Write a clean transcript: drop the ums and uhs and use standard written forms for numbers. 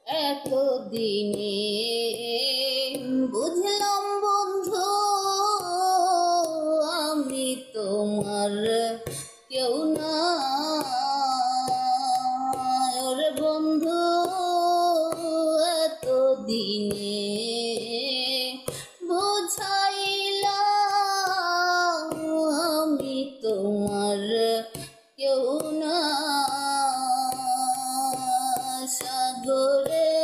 এতদিনে বুঝলাম বন্ধু আমি তোমার কেউ না। ওরে বন্ধু এতদিনে বুঝাইলাম আমি তোমার কেউ না। সাগরে